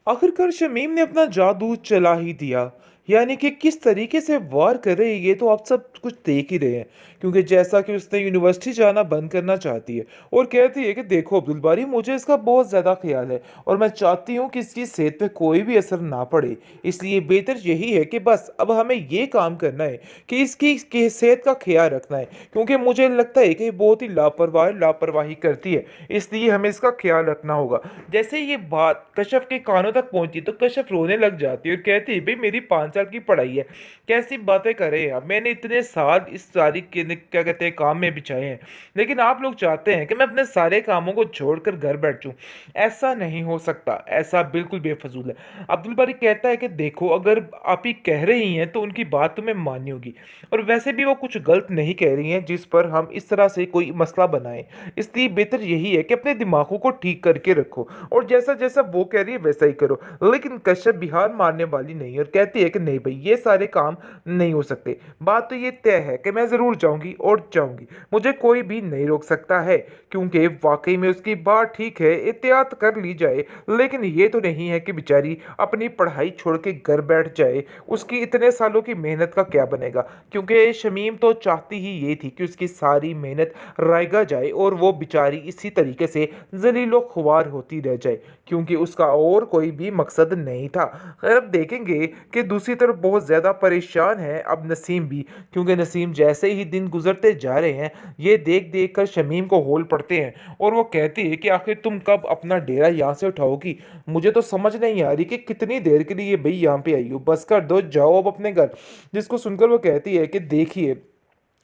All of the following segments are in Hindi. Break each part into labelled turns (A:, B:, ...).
A: आखिरकार शमीम ने अपना जादू चला ही दिया। यानी कि किस तरीके से वार कर रही है ये तो आप सब कुछ देख ही रहे हैं। क्योंकि जैसा कि उसने यूनिवर्सिटी जाना बंद करना चाहती है और कहती है कि देखो अब्दुल बारी, मुझे इसका बहुत ज़्यादा ख्याल है और मैं चाहती हूँ कि इसकी सेहत पे कोई भी असर ना पड़े। इसलिए बेहतर यही है कि बस अब हमें ये काम करना है कि इसकी सेहत का ख्याल रखना है, क्योंकि मुझे लगता है कि ये बहुत ही लापरवाही करती है। इसलिए हमें इसका ख्याल रखना होगा। जैसे ये बात कश्यप के कानों तक पहुंची तो कश्यप रोने लग जाती है और कहती है, भाई मेरी 5 साल की पढ़ाई है, कैसी बातें कर रहे हैं आप। मैंने इतने साल इस सारी क्या कहते हैं काम में बिछाए हैं, लेकिन आप लोग चाहते हैं कि मैं अपने सारे कामों को छोड़कर घर बैठ जाऊं। ऐसा नहीं हो सकता, ऐसा बिल्कुल बेफजूल है। अब्दुल बारी कहता है कि देखो, अगर आप ही कह रही हैं तो उनकी बात तुम्हें माननी होगी, और वैसे भी वो कुछ गलत नहीं कह रही हैं जिस पर हम इस तरह से कोई मसला बनाएं। इसलिए बेहतर यही है कि अपने दिमागों को ठीक करके रखो और जैसा जैसा वो कह रही है वैसा ही करो। लेकिन कश्यप बिहार मारने वाली नहीं और कहती है कि नहीं भाई, ये सारे काम नहीं हो सकते। बात तो ये तय है कि मैं ज़रूर जाऊंगी और जाऊंगी, मुझे कोई भी नहीं रोक सकता है। क्योंकि वाकई में उसकी बात ठीक है, एहतियात कर ली जाए। लेकिन ये तो नहीं है कि बेचारी अपनी पढ़ाई छोड़ के घर बैठ जाए। उसकी इतने सालों की मेहनत का क्या बनेगा? क्योंकि शमीम तो चाहती ही ये थी कि उसकी सारी मेहनत रायगा जाए और वो बेचारी इसी तरीके से जलीलो खुआर होती रह जाए, क्योंकि उसका और कोई भी मकसद नहीं था। खैर, अब देखेंगे कि दूसरी तरफ बहुत ज़्यादा परेशान है अब नसीम भी, क्योंकि नसीम जैसे ही दिन गुजरते जा रहे हैं ये देख देख कर शमीम को होल पड़ते हैं और वो कहती है कि आखिर तुम कब अपना डेरा यहाँ से उठाओगी? मुझे तो समझ नहीं आ रही कि कितनी देर के लिए भाई यहाँ पे आई हो, बस कर दो, जाओ अब अपने घर। जिसको सुनकर वो कहती है कि देखिए,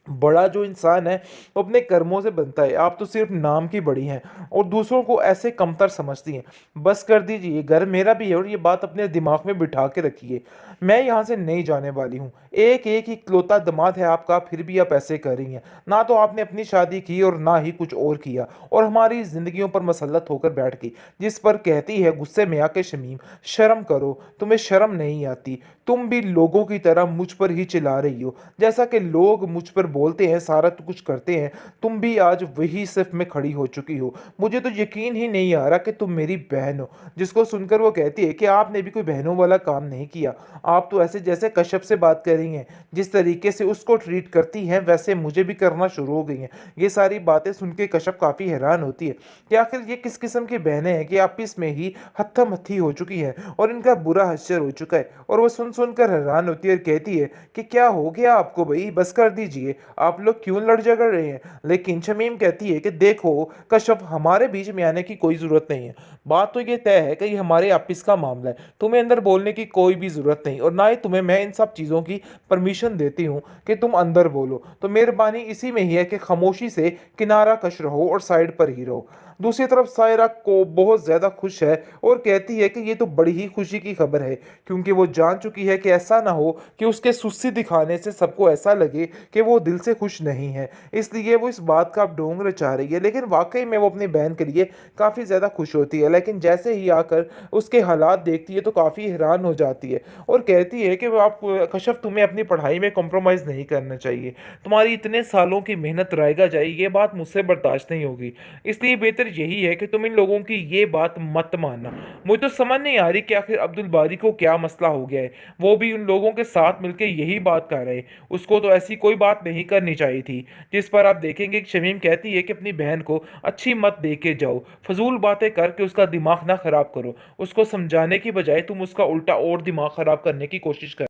A: बड़ा जो इंसान है वो अपने कर्मों से बनता है, आप तो सिर्फ नाम की बड़ी हैं और दूसरों को ऐसे कमतर समझती हैं। बस कर दीजिए, घर मेरा भी है और ये बात अपने दिमाग में बिठा के रखिए, मैं यहाँ से नहीं जाने वाली हूँ। एक एक इकलौता दामाद है आपका, फिर भी आप ऐसे कर रही हैं। ना तो आपने अपनी शादी की और ना ही कुछ और किया, और हमारी जिंदगियों पर मसलत होकर बैठ गई। जिस पर कहती है गुस्से में आके शमीम, शर्म करो, तुम्हें शर्म नहीं आती? तुम भी लोगों की तरह मुझ पर ही चिल्ला रही हो, जैसा कि लोग मुझ पर बोलते हैं, सारा तो कुछ करते हैं, तुम भी आज वही सिर्फ में खड़ी हो चुकी हो। मुझे तो यकीन ही नहीं आ रहा कि तुम मेरी बहन हो। जिसको सुनकर वो कहती है कि आपने भी कोई बहनों वाला काम नहीं किया, आप तो ऐसे जैसे कश्यप से बात कर रही हैं, जिस तरीके से उसको ट्रीट करती हैं वैसे मुझे भी करना शुरू हो गई हैं। ये सारी बातें सुन के कश्यप काफ़ी हैरान होती है कि आखिर ये किस किस्म की बहनें हैं कि आपस में ही हत्था मत्थी हो चुकी हैं और इनका बुरा हश्र हो चुका है। और वो सुन सुनकर हैरान होती है और कहती है कि क्या हो गया आपको भाई, बस कर दीजिए, आप लोग क्यों लड़ झगड़ रहे हैं? लेकिन शमीम कहती है कि देखो कश्यप, हमारे बीच में आने की कोई ज़रूरत नहीं है। बात तो ये तय है कि ये हमारे आपस का मामला है, तुम्हें अंदर बोलने की कोई भी ज़रूरत नहीं, और ना ही तुम्हें मैं इन सब चीज़ों की परमिशन देती हूँ कि तुम अंदर बोलो। तो मेहरबानी इसी में ही है कि खामोशी से किनारा कश रहो और साइड पर ही रहो। दूसरी तरफ सायरा को बहुत ज़्यादा खुश है और कहती है कि ये तो बड़ी ही खुशी की खबर है, क्योंकि वो जान चुकी है कि ऐसा ना हो कि उसके सुस्ती दिखाने से सबको ऐसा लगे कि वो दिल से खुश नहीं है। इसलिए वो इस बात का अब ढोंग रचा रही है, लेकिन वाकई में वो अपनी बहन के लिए काफ़ी ज़्यादा खुश होती है। लेकिन जैसे ही आकर उसके हालात देखती है तो काफ़ी हैरान हो जाती है और कहती है कि आप कश्यप, तुम्हें अपनी पढ़ाई में कॉम्प्रोमाइज़ नहीं करना चाहिए। तुम्हारी इतने सालों की मेहनत रायगा जाए, ये बात मुझसे बर्दाश्त नहीं होगी। इसलिए बेहतर यही है कि तुम इन लोगों की ये बात मत मानना। मुझे तो समझ नहीं आ रही कि आखिर अब्दुल बारी को क्या मसला हो गया है, वो भी उन लोगों के साथ मिलकर यही बात कर रहे हैं। उसको तो ऐसी कोई बात नहीं करनी चाहिए थी। जिस पर आप देखेंगे कि शमीम कहती है कि अपनी बहन को अच्छी मत दे के जाओ, फजूल बातें करके उसका दिमाग ना खराब करो। उसको समझाने की बजाय तुम उसका उल्टा और दिमाग खराब करने की कोशिश कर।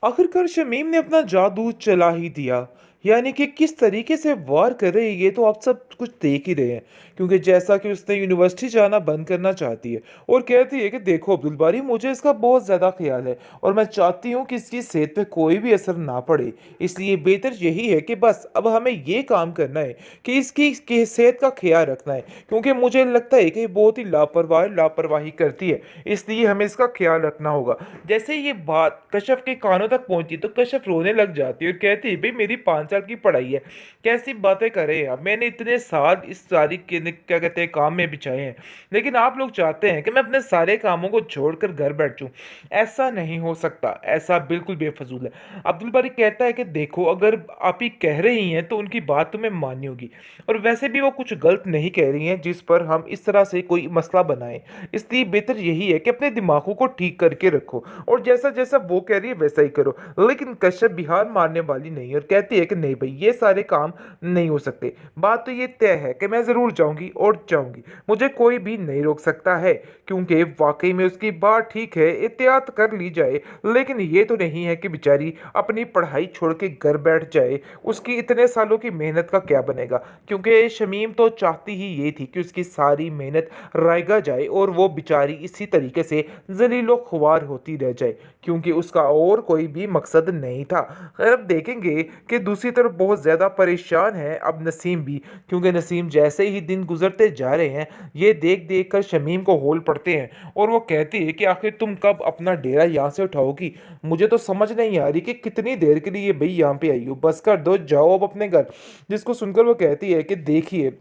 A: आखिरकार शमीम ने अपना जादू चला ही दिया। यानी कि किस तरीके से वार कर रही है ये तो आप सब कुछ देख ही रहे हैं। क्योंकि जैसा कि उसने यूनिवर्सिटी जाना बंद करना चाहती है और कहती है कि देखो अब्दुल बारी, मुझे इसका बहुत ज़्यादा ख्याल है और मैं चाहती हूँ कि इसकी सेहत पे कोई भी असर ना पड़े। इसलिए बेहतर यही है कि बस अब हमें ये काम करना है कि इसकी सेहत का ख्याल रखना है, क्योंकि मुझे लगता है कि ये बहुत ही लापरवाही करती है। इसलिए हमें इसका ख्याल रखना होगा। जैसे ये बात कश्यप के कानों तक पहुंची तो कश्यप रोने लग जाती है और कहती है, भाई मेरी 5 साल की पढ़ाई है। कैसी बातें कर रहे हैं आप? मैंने इतने साल इस सारी क्या कहते हैं काम में बिताए हैं, लेकिन आप लोग चाहते हैं कि मैं अपने सारे कामों को छोड़कर घर बैठ जाऊँ। ऐसा नहीं हो सकता, ऐसा बिल्कुल बेफिज़ूल है। अब्दुल बारी कहता है कि देखो, अगर आप ही कह रही हैं तो उनकी बात तुम्हें माननी होगी, और वैसे भी वो कुछ गलत नहीं कह रही हैं जिस पर हम इस तरह से कोई मसला बनाएँ। इसलिए बेहतर यही है कि अपने दिमागों को ठीक करके रखो और जैसा-जैसा वो कह रही है वैसा ही करो। लेकिन कश्यप भी हार मानने वाली नहीं है और कहती है कि नहीं भई, ये सारे काम नहीं हो सकते। बात तो ये तय है कि मैं ज़रूर जाऊँगी और जाऊँगी। मुझे कोई भी नहीं रोक सकता है, क्योंकि वाक़ई में उसकी बात ठीक है, एहतियात कर ली जाए। लेकिन ये तो नहीं है कि बेचारी अपनी पढ़ाई छोड़ के घर बैठ जाए। उसकी इतने सालों की मेहनत का क्या बनेगा? क्योंकि शमीम तो चाहती ही ये थी कि उसकी सारी मेहनत रायगा जाए और वो बेचारी इसी तरीके से ज़लील-ओ ख्वार होती रह जाए, क्योंकि उसका और कोई भी मकसद नहीं था। खैर, अब देखेंगे कि दूसरी तरफ बहुत ज़्यादा परेशान है अब नसीम भी, क्योंकि नसीम जैसे ही दिन गुज़रते जा रहे हैं, ये देख-देख कर शमीम को हौल पड़ते हैं और वो कहती है कि आखिर तुम कब अपना डेरा यहाँ से उठाओगी? मुझे तो समझ नहीं आ रही कि कितनी देर के लिए भई यहाँ पे आई हो। बस कर दो, जाओ अब अपने घर। जिसको सुनकर वो कहती है कि देखिए,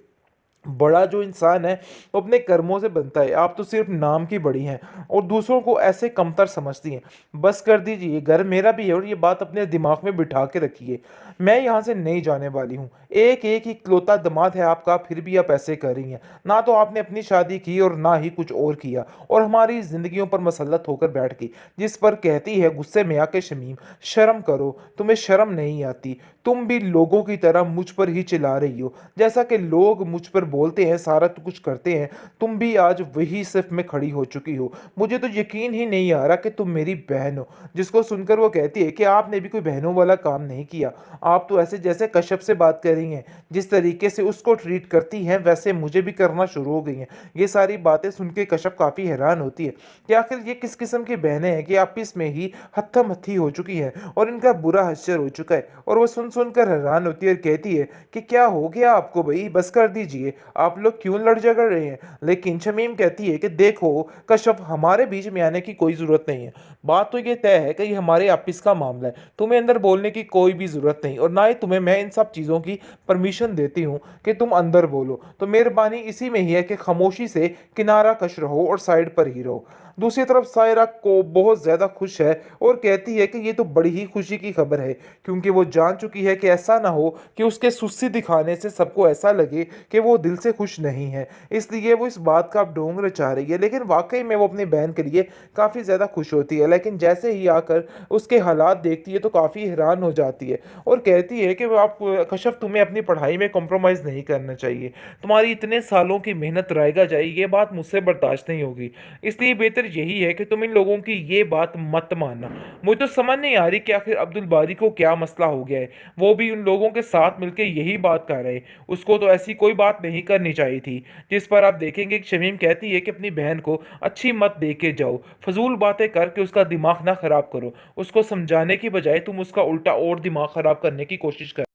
A: बड़ा जो इंसान है वो अपने कर्मों से बनता है, आप तो सिर्फ नाम की बड़ी हैं और दूसरों को ऐसे कमतर समझती हैं। बस कर दीजिए, घर मेरा भी है और ये बात अपने दिमाग में बिठा के रखिए। मैं यहाँ से नहीं जाने वाली हूँ। एक एक इकलौता दामाद है आपका, फिर भी आप ऐसे कर रही हैं। ना तो आपने अपनी शादी की और ना ही कुछ और किया, और हमारी जिंदगियों पर मसलत होकर बैठ गई। जिस पर कहती है गुस्से में आके शमीम, शर्म करो, तुम्हें शर्म नहीं आती? तुम भी लोगों की तरह मुझ पर ही चिल्ला रही हो। जैसा कि लोग मुझ पर बोलते हैं, सारा तो कुछ करते हैं, तुम भी आज वही सिर्फ में खड़ी हो चुकी हो। मुझे तो यकीन ही नहीं आ रहा कि तुम मेरी बहन हो। जिसको सुनकर वो कहती है कि आपने भी कोई बहनों वाला काम नहीं किया। आप तो ऐसे जैसे कश्यप से बात कर रही हैं, जिस तरीके से उसको ट्रीट करती हैं वैसे मुझे भी करना शुरू हो गई हैं। ये सारी बातें सुन के कश्यप काफ़ी हैरान होती है कि आखिर ये किस किस्म की बहनें हैं कि आपस में ही हत्था-मत्थी हो चुकी हैं और इनका बुरा हश्र हो चुका है। और वो सुन-सुन कर हैरान होती है और कहती है कि क्या हो गया आपको भई? बस कर दीजिए, आप लोग क्यों लड़ झगड़ रहे हैं? लेकिन शमीम कहती है कि देखो कश्यप, हमारे बीच में आने की कोई ज़रूरत नहीं है। बात तो ये तय है कि ये हमारे आपस का मामला है। तुम्हें अंदर बोलने की कोई भी ज़रूरत नहीं, और ना ही तुम्हें मैं इन सब चीज़ों की परमिशन देती हूँ कि तुम अंदर बोलो। तो मेहरबानी इसी में ही है कि खामोशी से किनारा कश रहो और साइड पर ही रहो। दूसरी तरफ सायरा को बहुत ज़्यादा खुश है और कहती है कि ये तो बड़ी ही खुशी की खबर है, क्योंकि वो जान चुकी है कि ऐसा ना हो कि उसके सुस्ती दिखाने से सबको ऐसा लगे कि वो दिल से खुश नहीं है। इसलिए वो इस बात का अब ढोंग रचा रही है, लेकिन वाक़ई में वो अपनी बहन के लिए काफ़ी ज़्यादा खुश होती है। लेकिन जैसे ही आकर उसके हालात देखती है तो काफ़ी हैरान हो जाती है और कहती है कि आप कश्यप, तुम्हें अपनी पढ़ाई में कॉम्प्रोमाइज़ नहीं करना चाहिए। तुम्हारी इतने सालों की मेहनत रायगा जाए, ये बात मुझसे बर्दाश्त नहीं होगी। इसलिए बेहतर यही है कि तुम इन लोगों की ये बात मत मानना। मुझे तो समझ नहीं आ रही कि आखिर अब्दुल बारी को क्या मसला हो गया है। वो भी उन लोगों के साथ मिलकर यही बात कर रहे। उसको तो ऐसी कोई बात नहीं करनी चाहिए थी। जिस पर आप देखेंगे कि शमीम कहती है कि अपनी बहन को अच्छी मत दे के जाओ। फजूल बातें करके उसका दिमाग ना खराब करो। उसको समझाने की बजाय तुम उसका उल्टा और दिमाग खराब करने की कोशिश कर